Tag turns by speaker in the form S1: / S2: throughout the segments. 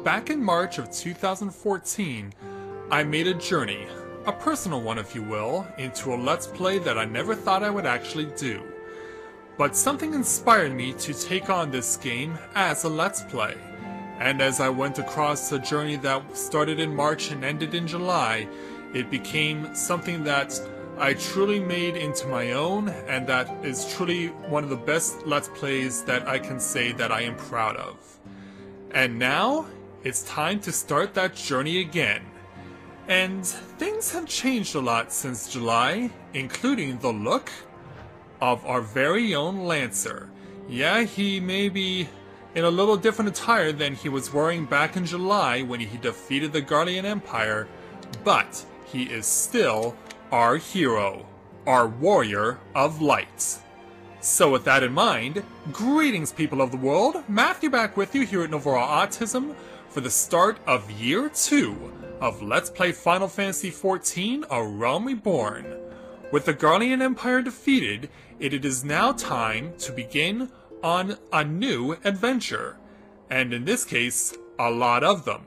S1: back in March of 2014, I made a journey, a personal one if you will, into a Let's Play that I never thought I would actually do. But something inspired me to take on this game as a Let's Play. And as I went across a journey that started in March and ended in July, it became something that I truly made into my own, and that is truly one of the best Let's Plays that I can say that I am proud of. And now, it's time to start that journey again. And things have changed a lot since July, including the look of our very own Lancer. Yeah, he may be in a little different attire than he was wearing back in July when he defeated the Guardian Empire, but he is still our hero, our warrior of light. So with that in mind, greetings people of the world, Matthew back with you here at Novara Autism for the start of Year 2 of Let's Play Final Fantasy XIV, A Realm Reborn. With the Guardian Empire defeated, it is now time to begin on a new adventure, and in this case, a lot of them.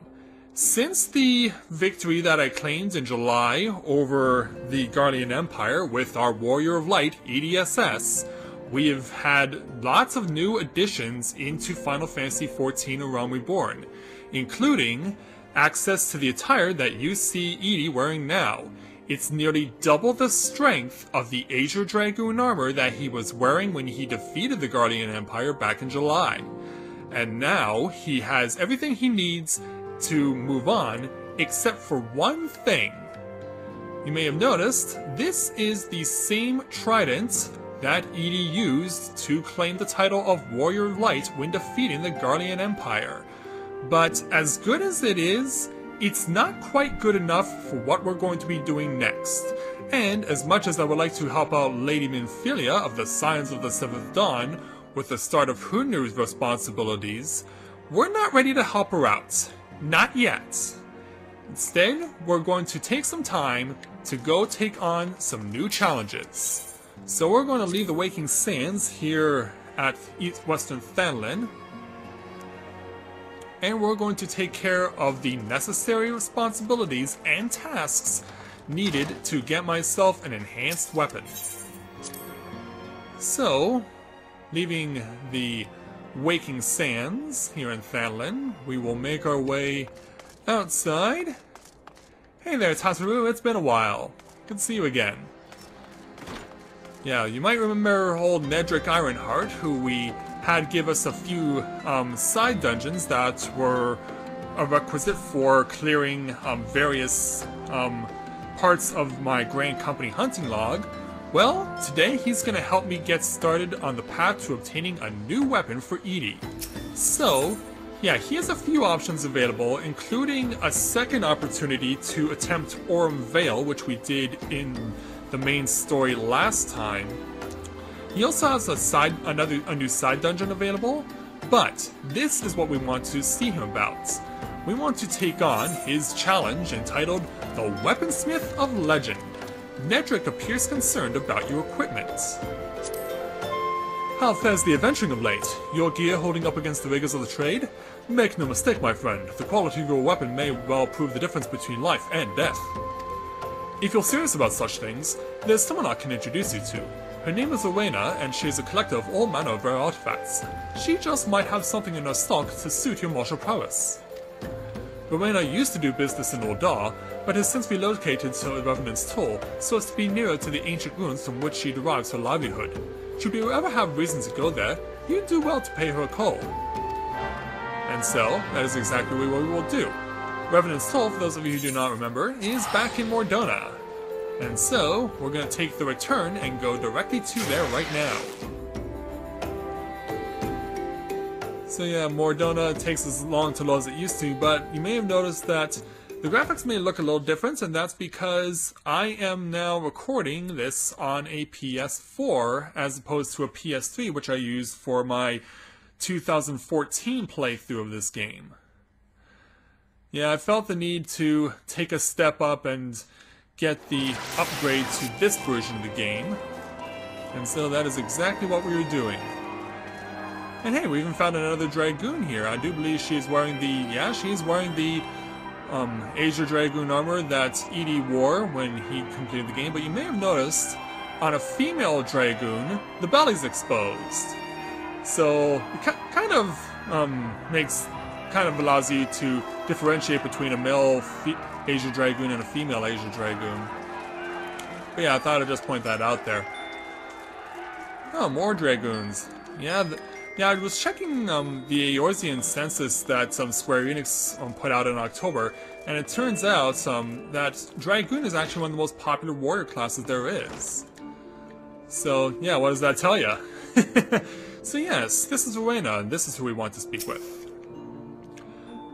S1: Since the victory that I claimed in July over the Guardian Empire with our Warrior of Light, EDSS, we have had lots of new additions into Final Fantasy XIV, A Realm Reborn, including access to the attire that you see Edie wearing now. It's nearly double the strength of the Azure Dragoon armor that he was wearing when he defeated the Guardian Empire back in July. And now he has everything he needs to move on, except for one thing. You may have noticed, this is the same trident that Edie used to claim the title of Warrior of Light when defeating the Guardian Empire. But as good as it is, it's not quite good enough for what we're going to be doing next. And as much as I would like to help out Lady Minfilia of the Scions of the Seventh Dawn with the start of her new responsibilities, we're not ready to help her out. Not yet. Instead, we're going to take some time to go take on some new challenges. So we're going to leave the Waking Sands here at Western Thanalan, and we're going to take care of the necessary responsibilities and tasks needed to get myself an enhanced weapon. So, leaving the Waking Sands here in Thanalan, we will make our way outside. Hey there, Tasaru, it's been a while. Good to see you again. Yeah, you might remember old Nedrick Ironheart, who we had give us a few side dungeons that were a requisite for clearing various parts of my Grand Company hunting log. Well, today he's going to help me get started on the path to obtaining a new weapon for Edie. So, yeah, he has a few options available, including a second opportunity to attempt Aurum Vale, which we did in the main story last time. He also has a new side dungeon available, but this is what we want to see him about. We want to take on his challenge entitled The Weaponsmith of Legend. Nedrick appears concerned about your equipment. How fares the adventuring of late? Your gear holding up against the rigors of the trade? Make no mistake, my friend, the quality of your weapon may well prove the difference between life and death. If you're serious about such things, there's someone I can introduce you to. Her name is Rowena, and she is a collector of all manner of rare artifacts. She just might have something in her stock to suit your martial prowess. Rowena used to do business in Ordar, but has since relocated to Revenant's Toll so as to be nearer to the ancient ruins from which she derives her livelihood. Should you ever have reason to go there, you'd do well to pay her a call. And so, that is exactly what we will do. Revenant's Toll, for those of you who do not remember, is back in Mordona. And so, we're going to take the return and go directly to there right now. So yeah, Mordona takes as long to load as it used to, but you may have noticed that the graphics may look a little different, and that's because I am now recording this on a PS4 as opposed to a PS3, which I used for my 2014 playthrough of this game. Yeah, I felt the need to take a step up and get the upgrade to this version of the game, and so that is exactly what we were doing. And hey, we even found another Dragoon here. I do believe she's wearing the... Yeah, she's wearing the Asia Dragoon armor that Edie wore when he completed the game. But you may have noticed, on a female Dragoon, the belly's exposed. So, it kind of allows you to differentiate between a male Asia Dragoon and a female Asia Dragoon. But yeah, I thought I'd just point that out there. Oh, more Dragoons. Yeah, I was checking the Eorzean census that Square Enix put out in October, and it turns out that Dragoon is actually one of the most popular warrior classes there is. So, yeah, what does that tell you? So yes, this is Rowena, and this is who we want to speak with.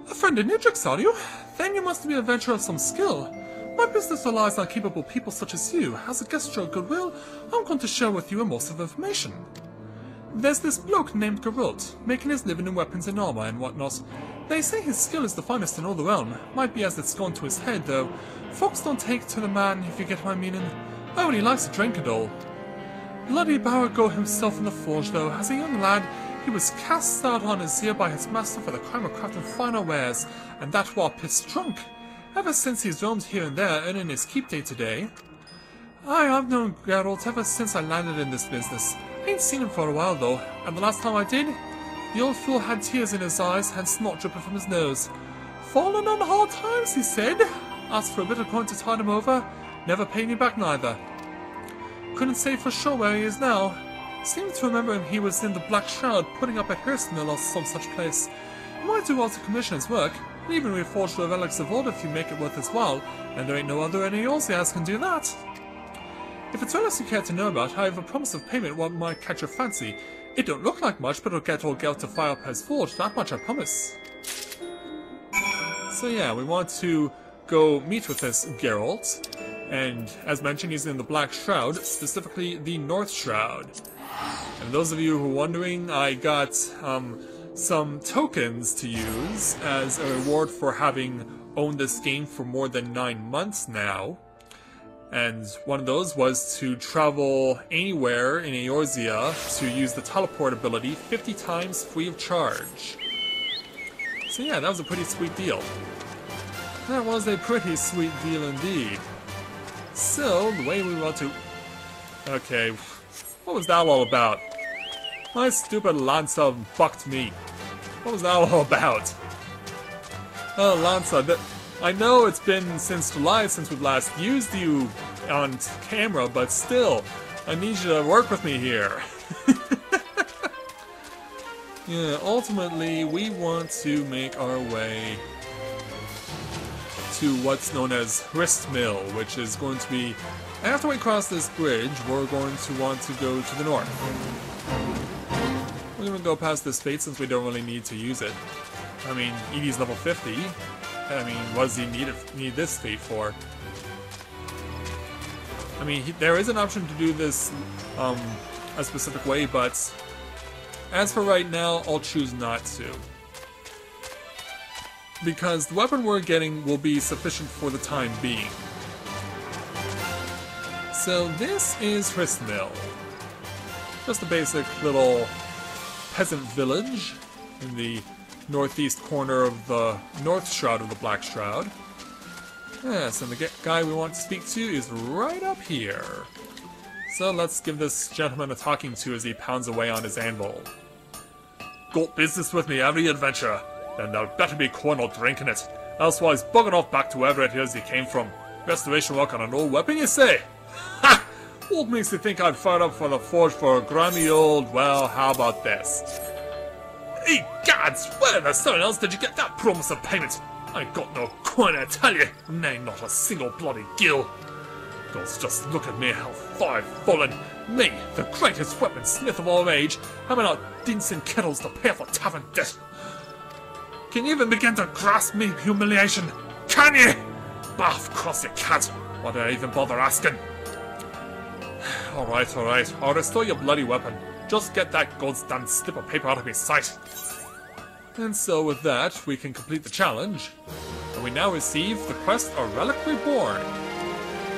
S1: A friend in Nidrix, are you? Then you must be a venturer of some skill. My business relies on capable people such as you. As a gesture of goodwill, I'm going to share with you a morsel of information. There's this bloke named Geralt, making his living in weapons and armor and whatnot. They say his skill is the finest in all the realm. Might be as it's gone to his head, though. Folks don't take to the man, if you get my meaning. Oh, and he likes to drink and all. Bloody Barago himself in the forge, though. As a young lad, he was cast out on his ear by his master for the crime of crafting finer wares, and that while pissed drunk. Ever since he's roamed here and there, earning his keep day to day. I've known Geralt ever since I landed in this business. Ain't seen him for a while, though, and the last time I did, the old fool had tears in his eyes and snot dripping from his nose. Fallen on hard times, he said. Asked for a bit of coin to tide him over, never paid me back neither. Couldn't say for sure where he is now. Seemed to remember him he was in the Black Shroud, putting up at Hurston or some such place. He might do well to commission his work, and even reforge the relics of old if you make it worth his while, and there ain't no other Eorzeans can do that. If it's all else you care to know about, I have a promise of payment what might catch your fancy. It don't look like much, but it'll get old Geralt to fire up his forge, that much I promise. So yeah, we want to go meet with this Geralt, and as mentioned, he's in the Black Shroud, specifically the North Shroud. And those of you who are wondering, I got some tokens to use as a reward for having owned this game for more than 9 months now. And one of those was to travel anywhere in Eorzea to use the teleport ability 50 times free of charge. So yeah, that was a pretty sweet deal. That was a pretty sweet deal indeed. So, the way we want to... Okay, what was that all about? My stupid Lanza bucked me. What was that all about? Oh, Lanza, I know it's been since July since we've last used you on camera, but still, I need you to work with me here. Yeah, ultimately, we want to make our way to what's known as Gristmill, which is going to be... After we cross this bridge, we're going to want to go to the north. We're going to go past this fate since we don't really need to use it. I mean, Edie's level 50. I mean, what does he need this fate for? I mean, there is an option to do this a specific way, but as for right now, I'll choose not to. Because the weapon we're getting will be sufficient for the time being. So this is Gristmill. Just a basic little peasant village in the northeast corner of the North Shroud of the Black Shroud. Yes, and the guy we want to speak to is right up here. So let's give this gentleman a talking to as he pounds away on his anvil. Got business with me, every adventurer. Then there'll better be corn or drink in it. Elsewise, bugging off back to wherever it is you came from. Restoration work on an old weapon, you say? Ha! What makes you think I'd fire up for the forge for a grimy old... Well, how about this? Hey, gods! Where the sun else did you get that promise of payment? I got no coin, I tell you. Nay, not a single bloody gill. Gods, just look at me, how far I've fallen. Me, the greatest weaponsmith of all age, having out dints and kettles to pay for tavern debt. Can you even begin to grasp me humiliation? Can you? Bah, of course you can't. Why did I even bother asking? Alright, I'll restore your bloody weapon. Just get that goddamn slip of paper out of my sight. And so with that, we can complete the challenge. And we now receive the quest of Relic Reborn.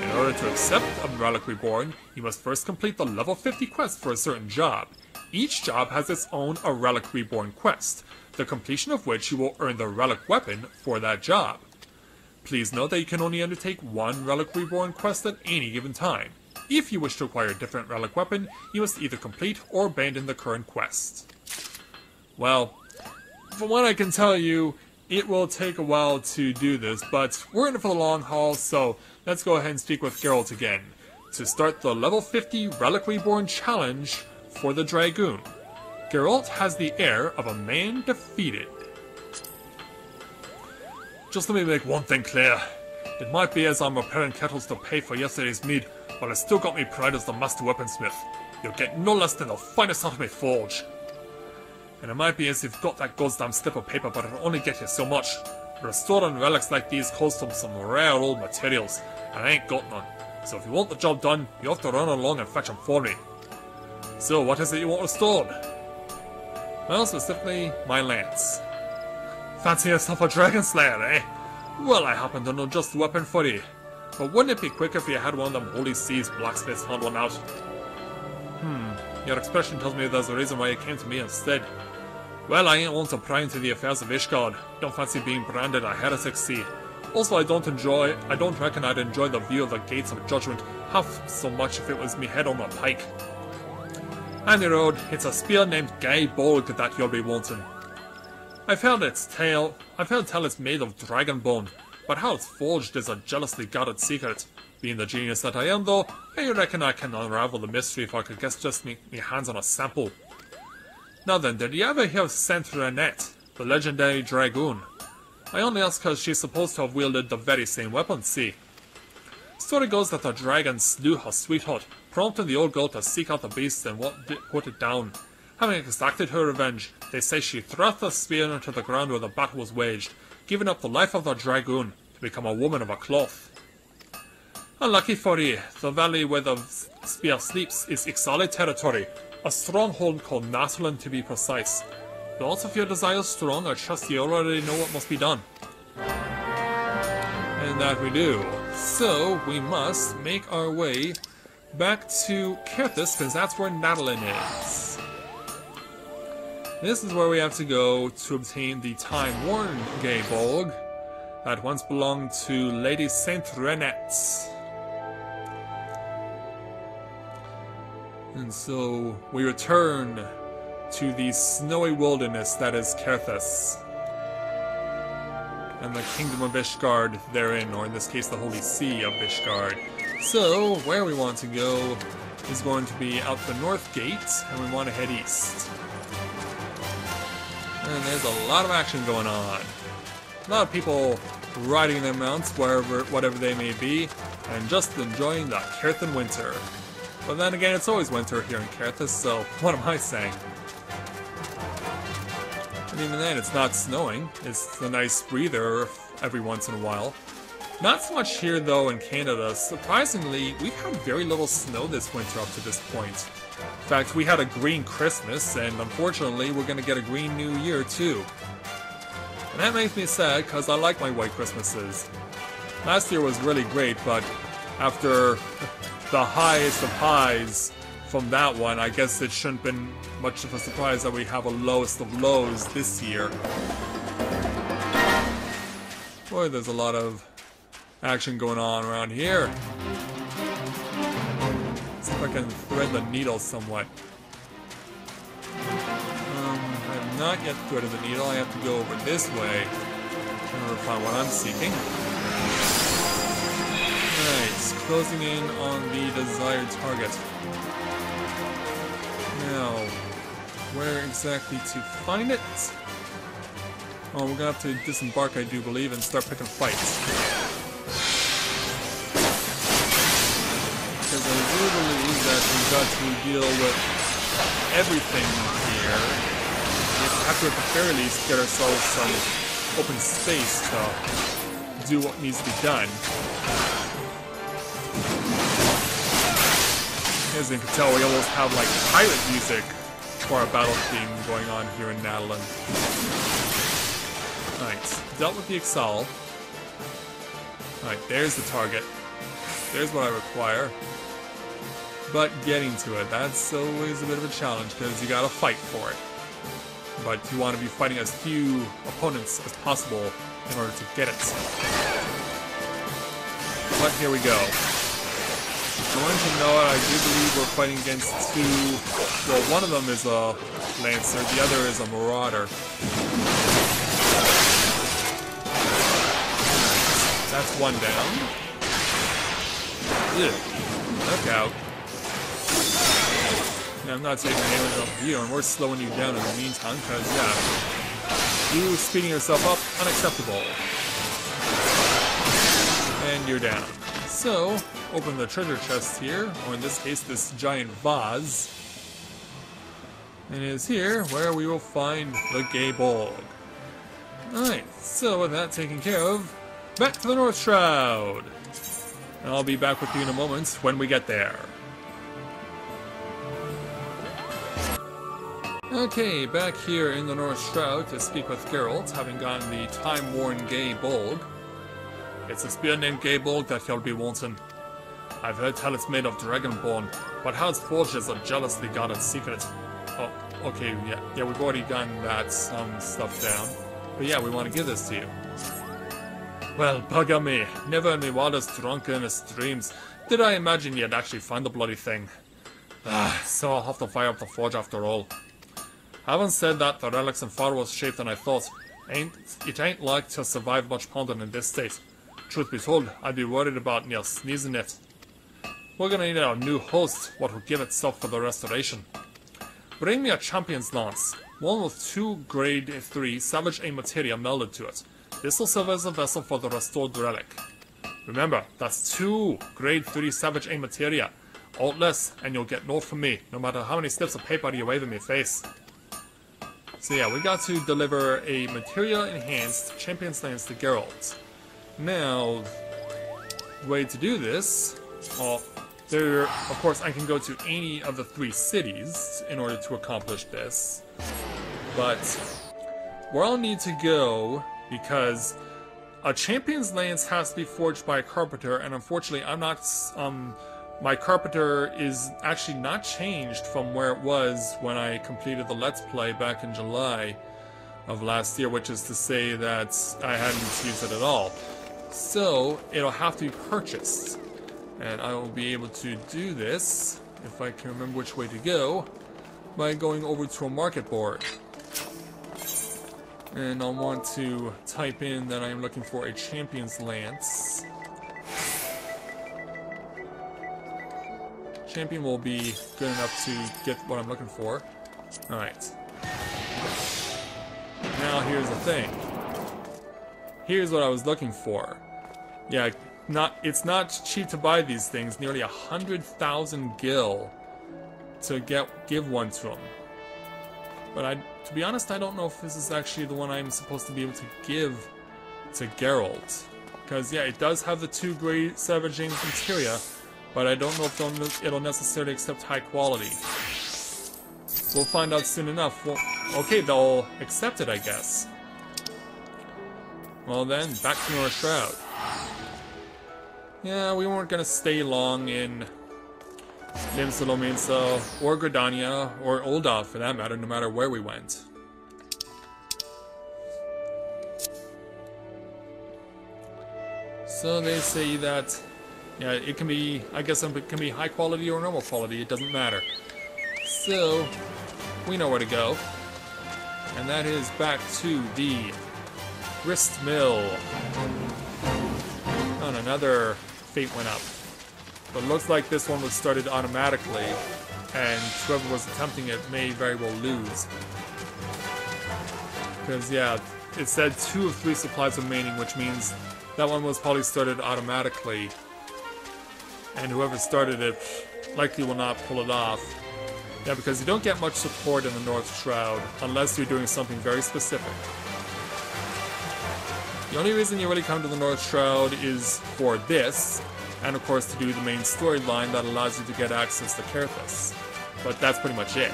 S1: In order to accept a Relic Reborn, you must first complete the level 50 quest for a certain job. Each job has its own A Relic Reborn quest, the completion of which you will earn the relic weapon for that job. Please note that you can only undertake one Relic Reborn quest at any given time. If you wish to acquire a different relic weapon, you must either complete or abandon the current quest. Well, from what I can tell you, it will take a while to do this, but we're in it for the long haul, so let's go ahead and speak with Geralt again to start the level 50 Relic Reborn challenge for the Dragoon. Geralt has the air of a man defeated. Just let me make one thing clear. It might be as I'm repairing kettles to pay for yesterday's mead, but I still got me pride as the master weaponsmith. You'll get no less than the finest out of my forge. And it might be as you've got that goddamn slip of paper, but it'll only get you so much. Restoring relics like these cost from some rare old materials, and I ain't got none. So if you want the job done, you have to run along and fetch them for me. So what is it you want restored? Well, specifically, my lance. Fancy yourself a dragon slayer, eh? Well, I happen to know just the weapon for you. But wouldn't it be quicker if you had one of them Holy Seas blacksmiths hand one out? Your expression tells me there's a reason why you came to me instead. Well, I ain't one to pry into the affairs of Ishgard. Don't fancy being branded a heretic, see. Also, I don't reckon I'd enjoy the view of the gates of judgment half so much if it was me head on a pike. Any road, it's a spear named Guy Bolg that you'll be wanting. I've heard tell it's made of dragon bone, but how it's forged is a jealously guarded secret. Being the genius that I am, though, I reckon I can unravel the mystery if I could just me hands on a sample. Now then, did you ever hear of Saint Renette, the legendary Dragoon? I only ask because she's supposed to have wielded the very same weapon, see. Story goes that the dragon slew her sweetheart, prompting the old girl to seek out the beast and put it down. Having exacted her revenge, they say she thrust the spear into the ground where the battle was waged, giving up the life of the Dragoon to become a woman of a cloth. Unlucky for you, the valley where the spear sleeps is XIV territory, a stronghold called Natlan to be precise. But also if your desire is strong, I trust you already know what must be done. And that we do. So, we must make our way back to Kerthus, because that's where Natlan is. This is where we have to go to obtain the time-worn Gaybolg that once belonged to Lady Saint Renette. And so we return to the snowy wilderness that is Kerthus, and the Kingdom of Ishgard therein, or in this case the Holy See of Ishgard. So, where we want to go is going to be out the North Gate, and we want to head east. And there's a lot of action going on. A lot of people riding their mounts, whatever they may be, and just enjoying the Kerthan winter. But then again, it's always winter here in Kerthus, so what am I saying? And even then, it's not snowing. It's a nice breather every once in a while. Not so much here, though, in Canada. Surprisingly, we've had very little snow this winter up to this point. In fact, we had a green Christmas, and unfortunately, we're going to get a green New Year, too. And that makes me sad, because I like my white Christmases. Last year was really great, but after the highest of highs from that one, I guess it shouldn't have been much of a surprise that we have a lowest of lows this year. Boy, there's a lot of action going on around here. See if I can thread the needle somewhat. I have not yet threaded the needle. I have to go over this way in order to find what I'm seeking. Right, closing in on the desired target. Now, where exactly to find it? Oh, we're gonna have to disembark, I do believe, and start picking fights. Because I do believe that we've got to deal with everything here. We have to, at the very least, get ourselves some open space to do what needs to be done. As you can tell, we almost have like pirate music for our battle theme going on here in Natlan. Alright, dealt with the Exal. Alright, there's the target. There's what I require. But getting to it, that's always a bit of a challenge because you gotta fight for it. But you want to be fighting as few opponents as possible in order to get it. But here we go. I wanted to know it, I do believe we're fighting against two... Well, one of them is a Lancer, the other is a Marauder. That's one down. Ugh. Knockout. Now, I'm not taking damage off of you, and we're slowing you down in the meantime, because, yeah, you speeding yourself up, unacceptable. And you're down. So, open the treasure chest here, or in this case, this giant vase. And it is here where we will find the Gay Bolg. Alright, so with that taken care of, back to the North Shroud. And I'll be back with you in a moment when we get there. Okay, back here in the North Shroud to speak with Geralt, having gotten the time-worn Gay Bolg. It's a spear named Gay Bolg that you'll be wanting. I've heard tell it's made of Dragonborn, but how its forges are jealously guarded secret. Oh, okay, yeah, we've already gotten that stuff down. But yeah, we want to give this to you. Well, bugger me. Never in my wildest drunkenest dreams did I imagine you'd actually find the bloody thing. So I'll have to fire up the forge after all. Having said that, the relic's in far worse shape than I thought. It ain't like to survive much pounding in this state. Truth be told, I'd be worried about near sneezing it. We're gonna need a new host, what will give itself for the restoration. Bring me a champion's lance, one with 2 grade 3 savage aim materia melded to it. This will serve as a vessel for the restored relic. Remember, that's 2 grade 3 savage aim materia. Alt less, and you'll get naught from me, no matter how many slips of paper you wave in my face. So yeah, we got to deliver a materia-enhanced champion's lance to Geralt. Now, the way to do this, well, of course I can go to any of the 3 cities in order to accomplish this. But where I'll need to go, because a champion's lance has to be forged by a carpenter, and unfortunately I'm not, my carpenter is actually not changed from where it was when I completed the Let's Play back in July of last year, which is to say that I hadn't used it at all. So, it'll have to be purchased. And I will be able to do this, if I can remember which way to go, by going over to a market board. And I'll want to type in that I am looking for a champion's lance. Champion will be good enough to get what I'm looking for. Alright. Now here's the thing. Here's what I was looking for. Yeah, it's not cheap to buy these things. Nearly 100,000 gil to give one to him. But to be honest, I don't know if this is actually the one I'm supposed to be able to give to Geralt. Because yeah, it does have the 2 grade savage aim materia, but I don't know if it'll necessarily accept high quality. We'll find out soon enough. Well, okay, they'll accept it, I guess. Well then, back to North Shroud. Yeah, we weren't gonna stay long in Limsa Lominsa, or Gridania, or Ul'dah for that matter, no matter where we went. So they say that, yeah, it can be, I guess it can be high quality or normal quality, it doesn't matter. So, we know where to go. And that is back to the Grist Mill. And another fate went up. But it looks like this one was started automatically, and whoever was attempting it may very well lose. Because, yeah, it said 2 of 3 supplies remaining, which means that one was probably started automatically. And whoever started it likely will not pull it off. Yeah, because you don't get much support in the North Shroud unless you're doing something very specific. The only reason you really come to the North Shroud is for this, and of course to do the main storyline that allows you to get access to Kerthus. But that's pretty much it.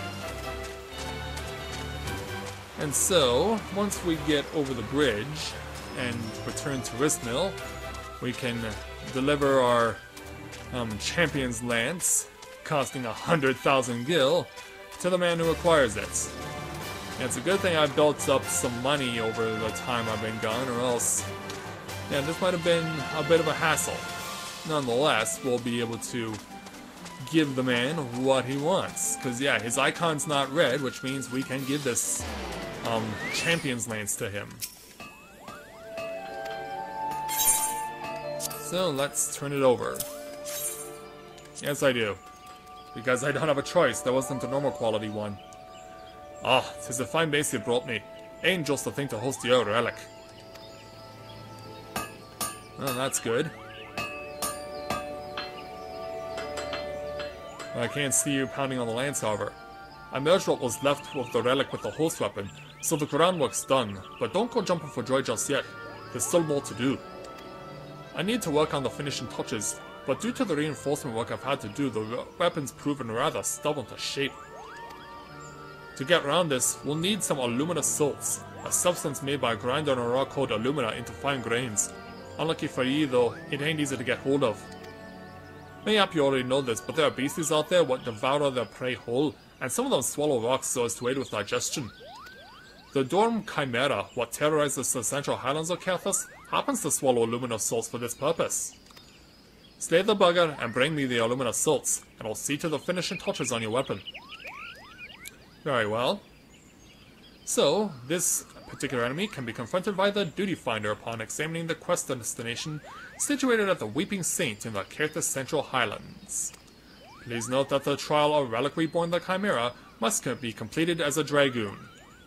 S1: And so, once we get over the bridge and return to Gristmill, we can deliver our Champion's Lance, costing 100,000 gil to the man who acquires it. And it's a good thing I built up some money over the time I've been gone, or else, yeah, this might have been a bit of a hassle. Nonetheless, we'll be able to give the man what he wants. Because, yeah, his icon's not red, which means we can give this Champion's Lance to him. So, let's turn it over. Yes, I do. Because I don't have a choice. There wasn't a normal quality one. Ah, 'tis a fine base you brought me. Ain't just a thing to host your relic. Well, that's good. I can't see you pounding on the lance, however. I measured what was left of the relic with the host weapon, so the groundwork's done, but don't go jumping for joy just yet. There's still more to do. I need to work on the finishing touches, but due to the reinforcement work I've had to do, the weapon's proven rather stubborn to shape. To get around this, we'll need some alumina salts, a substance made by grinding a raw cold alumina into fine grains. Unlucky for you though, it ain't easy to get hold of. Mayhap you already know this, but there are beasties out there what devour their prey whole, and some of them swallow rocks so as to aid with digestion. The Dorm Chimera, what terrorizes the central highlands of Kerthus, happens to swallow alumina salts for this purpose. Slay the bugger and bring me the alumina salts, and I'll see to the finishing touches on your weapon. Very well. So, this particular enemy can be confronted by the Duty Finder upon examining the quest destination situated at the Weeping Saint in the Kerthus Central Highlands. Please note that the trial of Relic Reborn the Chimera must be completed as a Dragoon,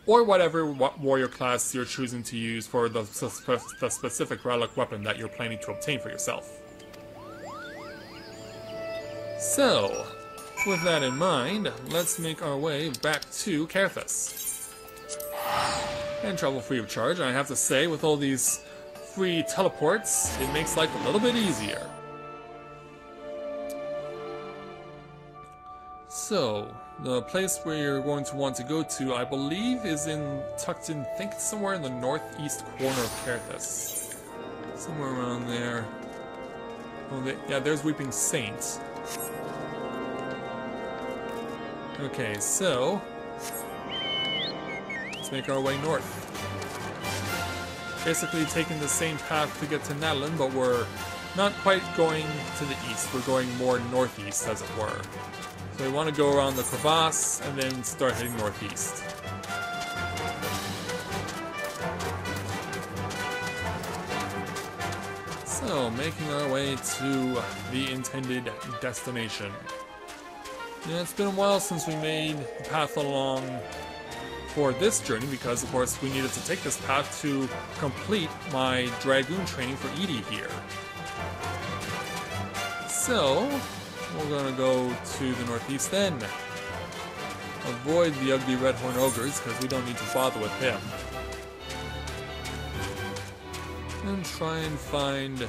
S1: or whatever warrior class you're choosing to use for the specific relic weapon that you're planning to obtain for yourself. So, with that in mind, let's make our way back to Kerthus. And travel free of charge, and I have to say, with all these free teleports, it makes life a little bit easier. So, the place where you're going to want to go to, I believe, is tucked in, I think somewhere in the northeast corner of Kerthus. Somewhere around there. Oh, yeah, there's Weeping Saint. Okay, so let's make our way north. Basically taking the same path to get to Nadlin, but we're not quite going to the east. We're going more northeast, as it were. So we want to go around the crevasse and then start heading northeast. So, making our way to the intended destination. Yeah, it's been a while since we made the path along for this journey because, of course, we needed to take this path to complete my Dragoon training for Edie here. So, we're gonna go to the northeast then. Avoid the ugly Redhorn Ogres because we don't need to bother with him. And try and find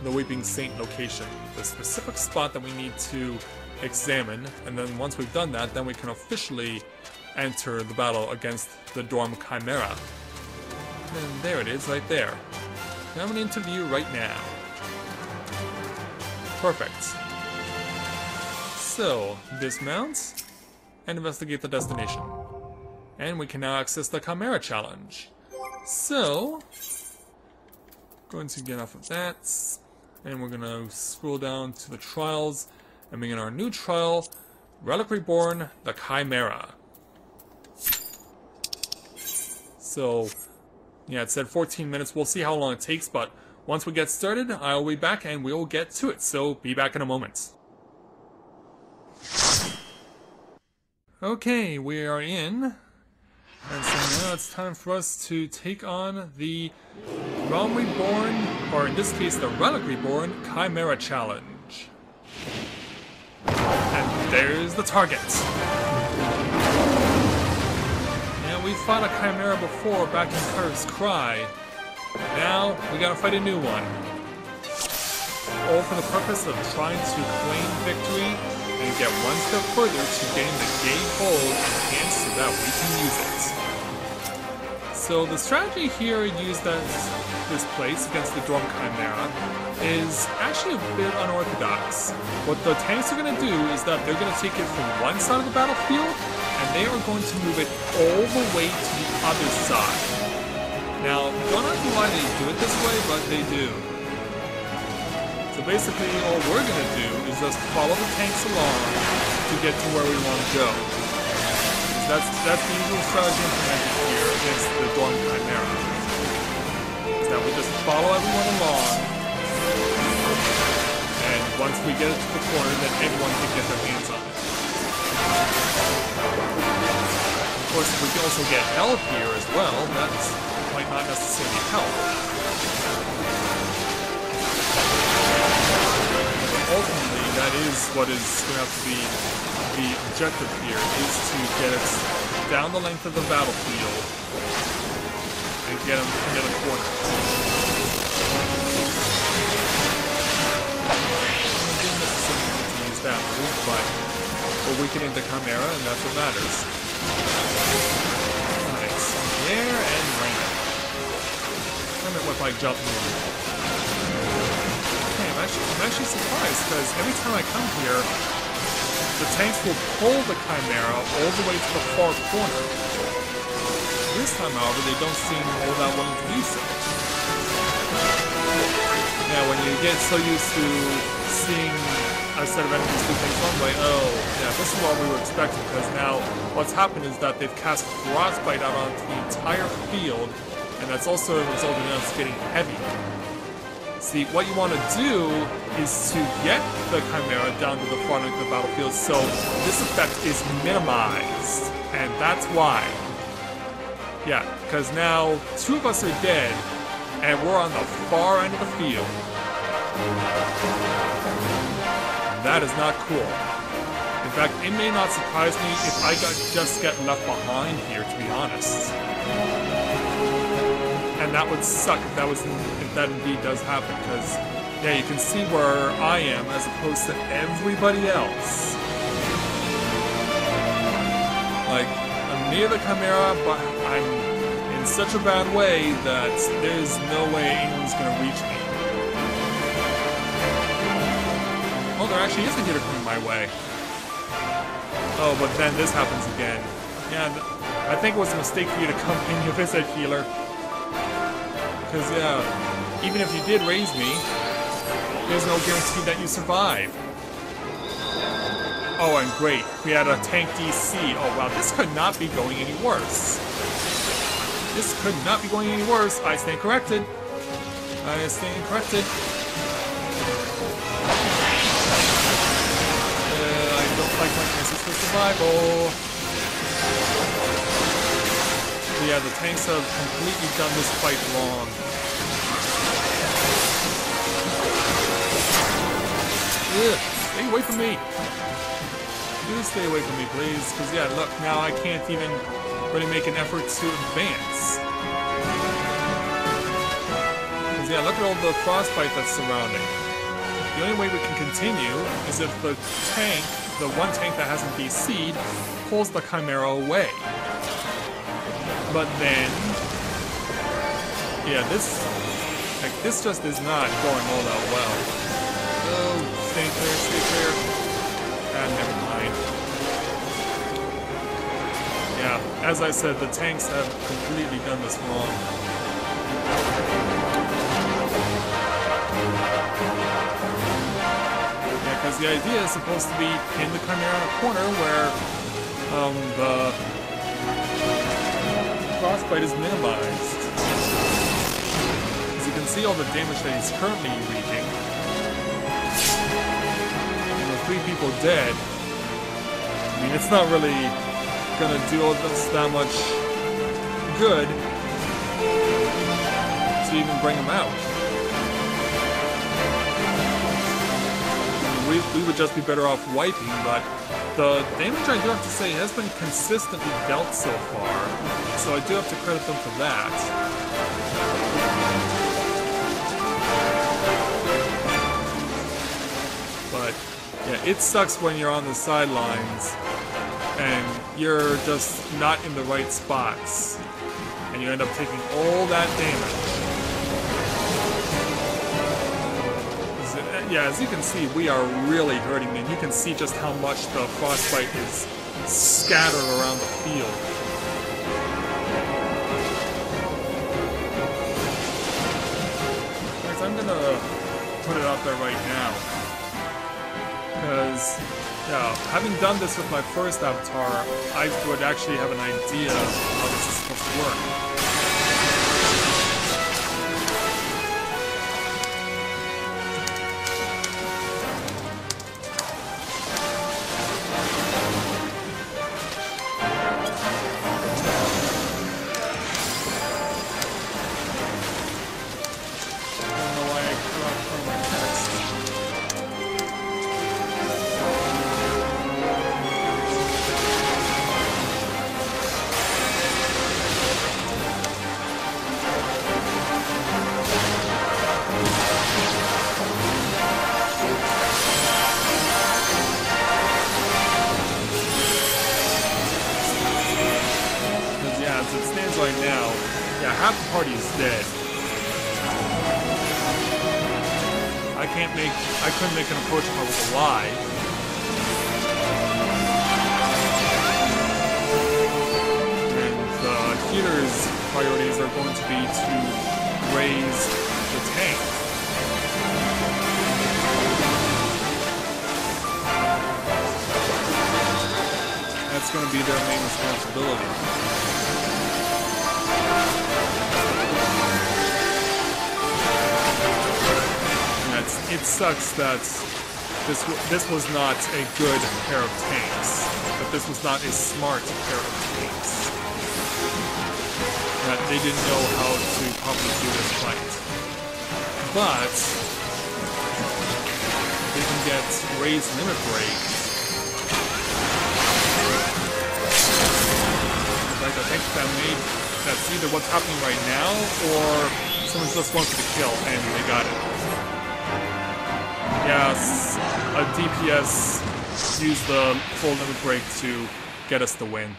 S1: the Weeping Saint location, the specific spot that we need to examine, and then once we've done that, then we can officially enter the battle against the Dorm Chimera. And there it is, right there. I have an interview right now. Perfect. So, dismount and investigate the destination. And we can now access the Chimera Challenge. So, going to get off of that, and we're going to scroll down to the trials and begin our new trial, Relic Reborn, the Chimera. So, yeah, it said 14 minutes. We'll see how long it takes, but once we get started, I'll be back and we'll get to it. So, be back in a moment. Okay, we are in. And so now it's time for us to take on the Realm Reborn, or in this case, the Relic Reborn Chimera Challenge. And there's the target. Now, we fought a Chimera before back in Curve's Cry. Now, we gotta fight a new one. All for the purpose of trying to claim victory and get one step further to getting the gate hold enhanced so that we can use it. So the strategy here used as this place against the Dorm Chimera is actually a bit unorthodox. What the tanks are going to do is that they're going to take it from one side of the battlefield, and they are going to move it all the way to the other side. Now, don't ask me why they do it this way, but they do. So basically, all we're going to do is just follow the tanks along to get to where we want to go. That's the usual strategy implemented here against the Dorm Chimera. Is that we just follow everyone along, and once we get it to the corner, then everyone can get their hands on it. Of course, if we can also get help here as well, that might not necessarily help. But ultimately, that is what is going to have to be the objective here, is to get us down the length of the battlefield and get them into the corner. I didn't necessarily need to use that move, but we're weakening the Chimera, and that's what matters. Nice. There and rain. I meant if I jump move. Okay, I'm actually surprised, because every time I come here, the tanks will pull the Chimera all the way to the far corner. This time, however, they don't seem all that willing to do so. Now, when you get so used to seeing a set of enemies do things one way, oh, yeah, this is what we were expecting, because now what's happened is that they've cast Frostbite out onto the entire field, and that's also resulting in us getting heavy. See, what you want to do is to get the Chimera down to the far end of the battlefield so this effect is minimized. And that's why. Yeah, because now 2 of us are dead and we're on the far end of the field. That is not cool. In fact, it may not surprise me if I just get left behind here, to be honest. And that would suck if that indeed does happen, because, yeah, you can see where I am as opposed to everybody else. Like, I'm near the Chimera, but I'm in such a bad way that there's no way anyone's going to reach me. Oh, there actually is a hitter coming my way. Oh, but then this happens again. Yeah, I think it was a mistake for you to come in here as a healer. Because, yeah, even if you did raise me, there's no guarantee that you survive. Oh, and great, we had a tank DC. Oh, wow, this could not be going any worse. This could not be going any worse. I stand corrected. I stand corrected. I don't like my chances for survival. Yeah, the tanks have completely done this fight wrong. Ugh, stay away from me. Do stay away from me, please. Because, yeah, look, now I can't even really make an effort to advance. Because, yeah, look at all the frostbite that's surrounding. The only way we can continue is if the tank, the one tank that hasn't DC'd, pulls the Chimera away. But then, yeah, this just is not going all that well. Oh, stay clear, stay clear. Ah, never mind. Yeah, as I said, the tanks have completely done this wrong. Yeah, because the idea is supposed to be in the Chimera in a corner where the frostbite is minimized. As you can see all the damage that he's currently wreaking. And with 3 people dead, I mean, it's not really gonna do us that much good to even bring him out. I mean, we would just be better off wiping, but the damage, I do have to say, has been consistently dealt so far, so I do have to credit them for that. But, yeah, it sucks when you're on the sidelines and you're just not in the right spots, and and you end up taking all that damage. Yeah, as you can see, we are really hurting, and you can see just how much the frostbite is scattered around the field. Guys, I'm gonna put it out there right now, because, yeah, having done this with my first avatar, I would actually have an idea of how this is supposed to work. Right now, yeah, half the party is dead. I couldn't make an approach if I was alive. And the healer's priorities are going to be to raise the tank. That's going to be their main responsibility. It sucks that this was not a good pair of tanks, that this was not a smart pair of tanks, that they didn't know how to properly do this fight. But they can get raised limit breaks. Like, I think that's either what's happening right now, or someone just wanted to kill and they got it. Yes, a DPS used the full limit break to get us the win.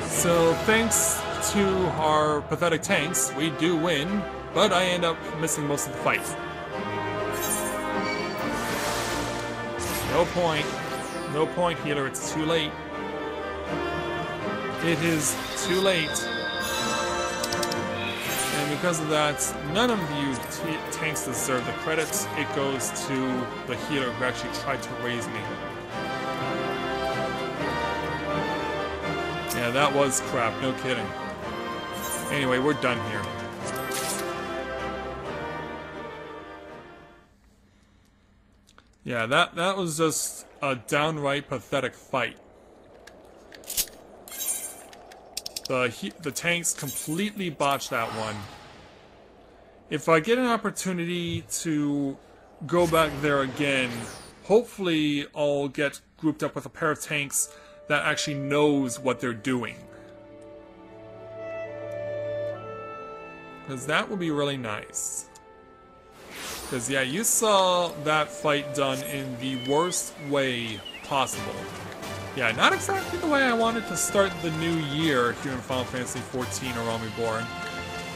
S1: So thanks to our pathetic tanks, we do win, but I end up missing most of the fight. No point, healer, it's too late. It is too late. And because of that, none of you tanks deserve the credit. It goes to the healer who actually tried to raise me. Yeah, that was crap, no kidding. Anyway, we're done here. Yeah, that was just a downright pathetic fight. The tanks completely botched that one. If I get an opportunity to go back there again, hopefully I'll get grouped up with a pair of tanks that actually knows what they're doing. Because that would be really nice. Because, yeah, you saw that fight done in the worst way possible. Yeah, not exactly the way I wanted to start the new year here in Final Fantasy XIV around Reborn,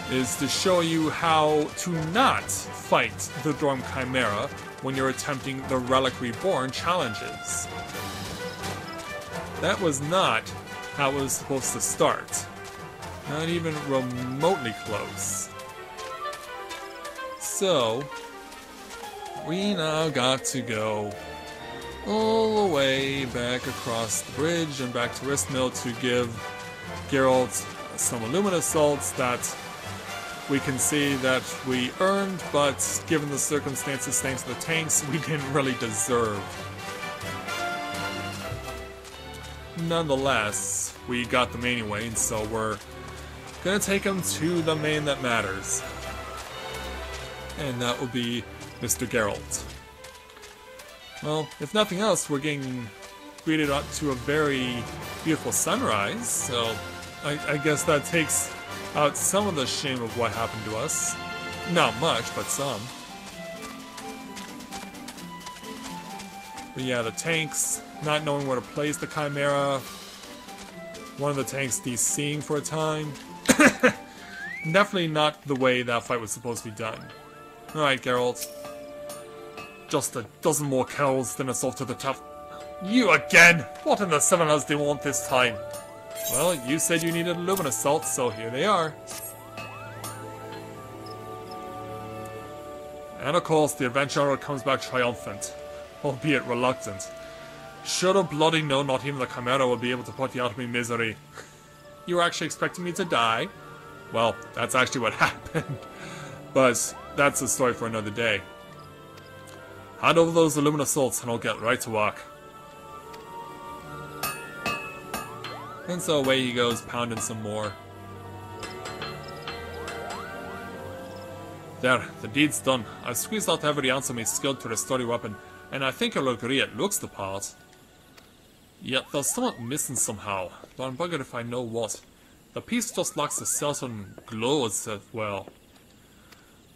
S1: is to show you how to not fight the Dorm Chimera when you're attempting the Relic Reborn challenges. That was not how it was supposed to start. Not even remotely close. So, we now got to go all the way back across the bridge and back to Ristmill to give Geralt some Illumina salts that we can see that we earned, but given the circumstances thanks to the tanks, we didn't really deserve. Nonetheless, we got them anyway, and so we're gonna take them to the main that matters. And that will be Mr. Geralt. Well, if nothing else, we're getting greeted up to a very beautiful sunrise, so I guess that takes out some of the shame of what happened to us. Not much, but some. But yeah, the tanks, not knowing where to place the Chimera, one of the tanks DCing for a time. Definitely not the way that fight was supposed to be done. Alright, Geralt. Just a dozen more kills, then it's off to the top. You again! What in the seven hells do you want this time? Well, you said you needed Luminous Salt, so here they are. And of course, the adventurer comes back triumphant, albeit reluctant. Should have bloody known not even the Chimera will be able to put you out of my misery. You were actually expecting me to die? Well, that's actually what happened. But that's a story for another day. Hand over those Luminous Salts and I'll get right to work. And so away he goes, pounding some more. There, the deed's done. I've squeezed out every ounce of my skill to restore your weapon, and I think you'll agree it looks the part. Yet there's something missing somehow, though I'm buggered if I know what. The piece just lacks a certain glow, as well.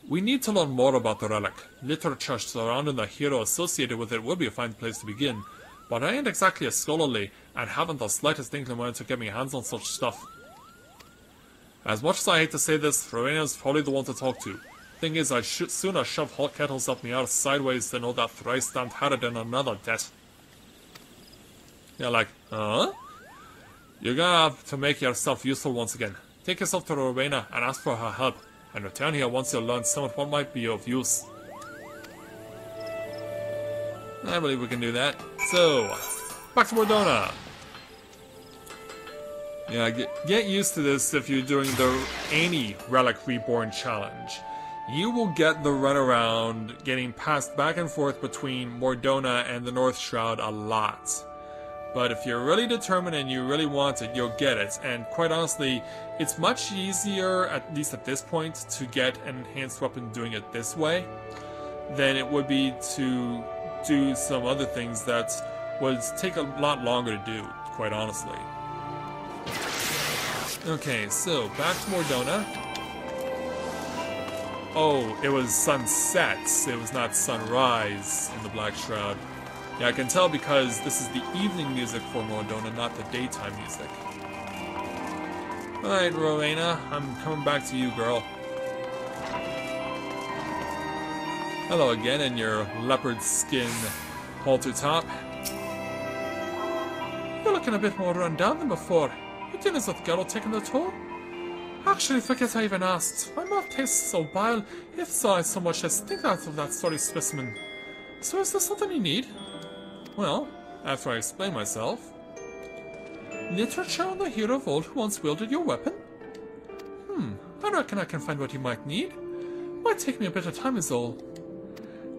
S1: We need to learn more about the relic. Literature surrounding the hero associated with it would be a fine place to begin, but I ain't exactly a scholarly, and haven't the slightest inkling when to get my hands on such stuff. As much as I hate to say this, Rowena's probably the one to talk to. Thing is, I'd sooner shove hot kettles up me arse sideways than owe that thrice-stamped Harridan another debt. You're like, huh? You're gonna have to make yourself useful once again. Take yourself to Rowena and ask for her help, and return here once you've learned some of what might be of use. I believe we can do that. So, back to Mordona. Yeah, get used to this if you're doing any Relic Reborn challenge. You will get the runaround getting passed back and forth between Mordona and the North Shroud a lot. But if you're really determined and you really want it, you'll get it. And quite honestly, it's much easier, at least at this point, to get an enhanced weapon doing it this way than it would be to do some other things that would take a lot longer to do, quite honestly. Okay, so back to Mordona. Oh, it was sunset, it was not sunrise in the Black Shroud. Yeah, I can tell because this is the evening music for Mordona, not the daytime music. Alright, Rowena, I'm coming back to you, girl. Hello again in your leopard skin halter top. You're looking a bit more run down than before. Your dinner's with Geralt taking the toll? Actually, forget I even asked. My mouth tastes so vile, if so I so much as think out of that sorry specimen. So is there something you need? Well, after I explain myself. Literature on the hero of old who once wielded your weapon? I reckon I can find what you might need. Might take me a bit of time is all.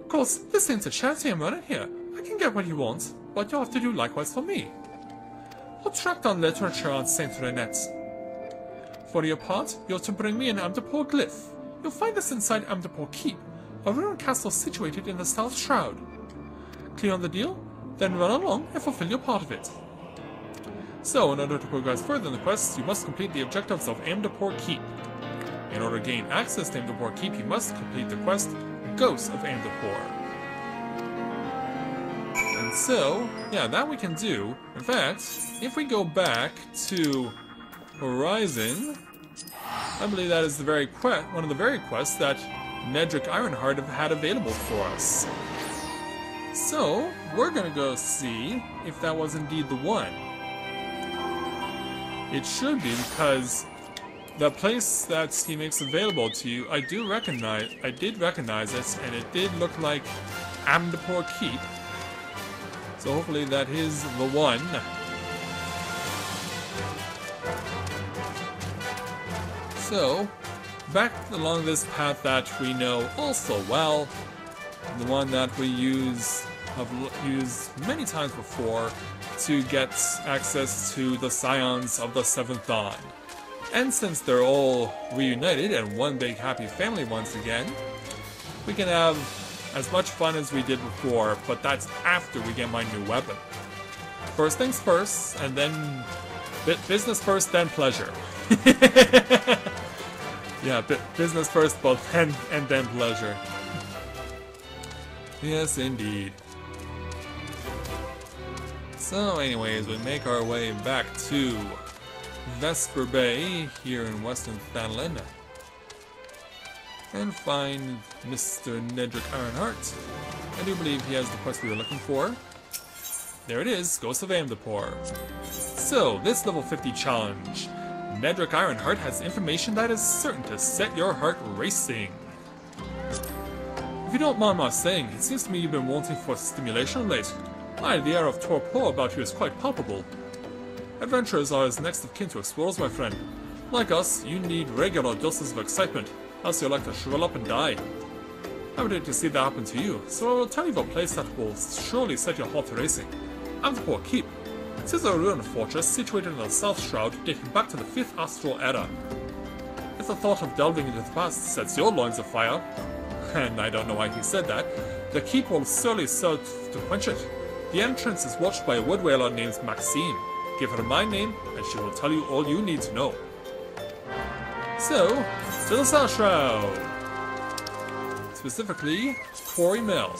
S1: Of course, this ain't a charity I'm running here. I can get what you want, but you'll have to do likewise for me. I'll track down literature on Saint Renette. For your part, you're to bring me an Amdapor glyph. You'll find this inside Amdapor Keep, a ruined castle situated in the South Shroud. Clear on the deal? Then run along and fulfill your part of it. So, in order to progress further in the quest, you must complete the objectives of Amdapor Keep. In order to gain access to Amdapor Keep, you must complete the quest Ghosts of Amdapor. And so, yeah, that we can do. In fact, if we go back to Horizon, I believe that is the very one of the very quests that Nedrick Ironheart had available for us. So, we're gonna go see if that was indeed the one. It should be, because the place that he makes available to you, I did recognize it, and it did look like Amdapor Keep. So hopefully that is the one. So, back along this path that we know all so well, the one that we have used many times before to get access to the Scions of the Seventh Dawn. And since they're all reunited and one big happy family once again, we can have as much fun as we did before, but that's after we get my new weapon. First things first, and then business first, then pleasure. Yeah, business first, both and then pleasure. Yes, indeed. So anyways, we make our way back to Vesper Bay here in Western Thanalan and find Mr. Nedrick Ironheart. I do believe he has the quest we were looking for. There it is, Ghost of Amdapor. So, this level 50 challenge. Nedrick Ironheart has information that is certain to set your heart racing. If you don't mind my saying, it seems to me you've been wanting for stimulation of late. Aye, the air of torpor about you is quite palpable. Adventurers are as next of kin to explorers, my friend. Like us, you need regular doses of excitement, else you'll like to shrivel up and die. I would hate to see that happen to you, so I will tell you of a place that will surely set your heart racing. Amdapor Keep. It is a ruined fortress situated in the South Shroud dating back to the 5th Astral Era. If the thought of delving into the past sets your loins afire, and I don't know why he said that, the keep will surely serve to quench it. The entrance is watched by a wood whaler named Maxine. Give her my name, and she will tell you all you need to know. So, to the South Shroud! Specifically, Quarry Mill.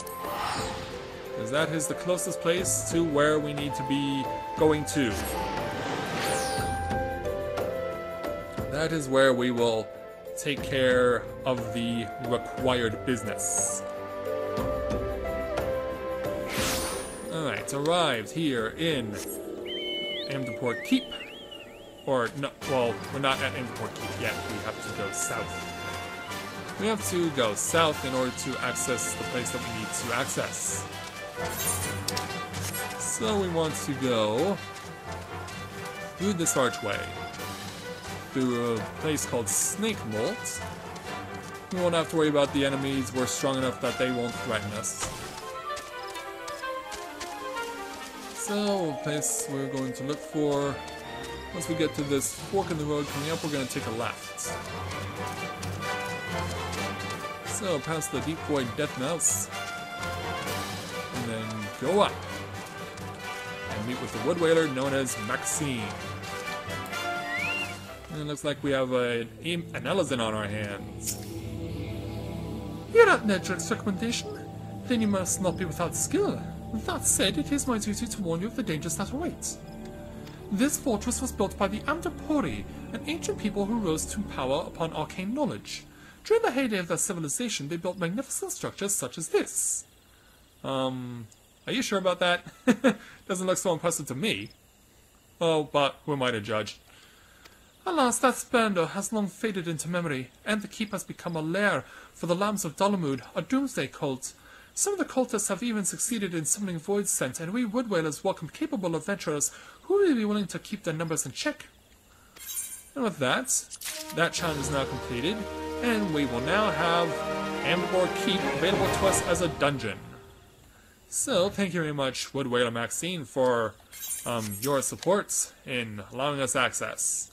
S1: Because that is the closest place to where we need to be going to. That is where we will take care of the required business. Alright, arrived here in Amdapor Keep. Or, no, well, we're not at Amdapor Keep yet. We have to go south. We have to go south in order to access the place that we need to access. So we want to go through this archway, through a place called Snake Molt. We won't have to worry about the enemies. We're strong enough that they won't threaten us. So, a place we're going to look for. Once we get to this fork in the road coming up, we're going to take a left. So, past the Deep Void Death Mouse. And then go up. And meet with the wood whaler known as Maxine. And it looks like we have an Elizin on our hands.
S2: You're at Nedrick's recommendation? Then you must not be without skill. That said, it is my duty to warn you of the dangers that await. This fortress was built by the Amdapori, an ancient people who rose to power upon arcane knowledge. During the heyday of their civilization, they built magnificent structures such as this.
S1: Are you sure about that? Doesn't look so impressive to me. Oh, but who am I to judge?
S2: Alas, that splendor has long faded into memory, and the keep has become a lair for the Lambs of Dalamud, a doomsday cult. Some of the cultists have even succeeded in summoning Void Scent, and we wood whalers welcome capable adventurers who will be willing to keep their numbers in check.
S1: And with that challenge is now completed, and we will now have Amdapor Keep available to us as a dungeon. So, thank you very much, Wood Whaler Maxine, for your support in allowing us access.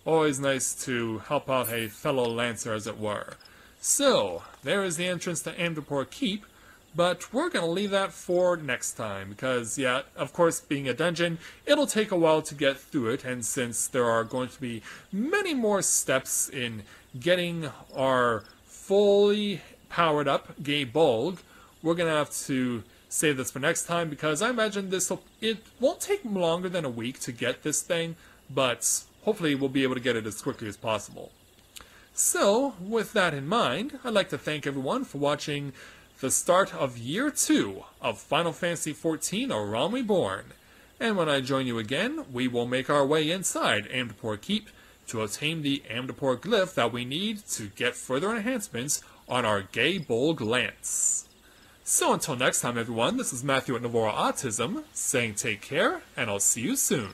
S1: Always nice to help out a fellow Lancer, as it were. So, there is the entrance to Amdapor Keep, but we're going to leave that for next time, because, yeah, of course, being a dungeon, it'll take a while to get through it, and since there are going to be many more steps in getting our fully powered up Gay Bolg, we're going to have to save this for next time, because I imagine it won't take longer than a week to get this thing, but hopefully we'll be able to get it as quickly as possible. So, with that in mind, I'd like to thank everyone for watching the start of Year 2 of Final Fantasy XIV: A Realm Reborn. And when I join you again, we will make our way inside Amdapor Keep to obtain the Amdapor Glyph that we need to get further enhancements on our Gay Bolg Lance. So until next time everyone, this is Matthew at Navora Autism, saying take care, and I'll see you soon.